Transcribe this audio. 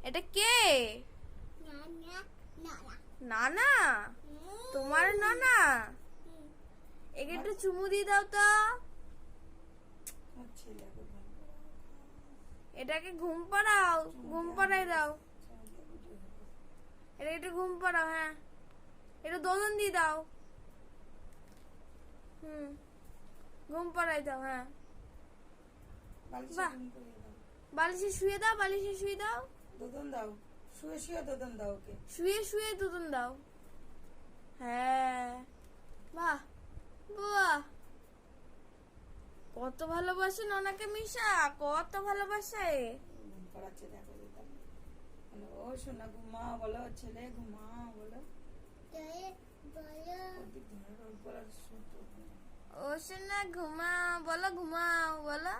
এটা কে? নানা? তোমার নানা? একে একটু চুমু দিয়ে দাও তো। এটাকে ঘুম পাড়াও, ঘুম পাড়াই দাও। এটা একটু ঘুম পাড়াও। হ্যাঁ, একটু দোলন দিয়ে দাও। ঘুম পাড়াই দাও। হ্যাঁ, বাহ, বালিশে শুয়ে দাও, বালিশে শুয়ে দাও। দুধন দাও, শুয়ে শুয়ে দুধন দাও ওকে। শুয়ে শুয়ে দুধন দাও। হ্যাঁ, বাহ বাহ, কত ভালোবাসে ননাকে মিশা, কত ভালোবাসে। ঘুম পাড়াচ্ছে দেখো দিদা। ও সোনা ঘুমা বলো, ছেলে ঘুমা বলো। ও সোনা ঘুমাও বলো, ঘুমাও বলো।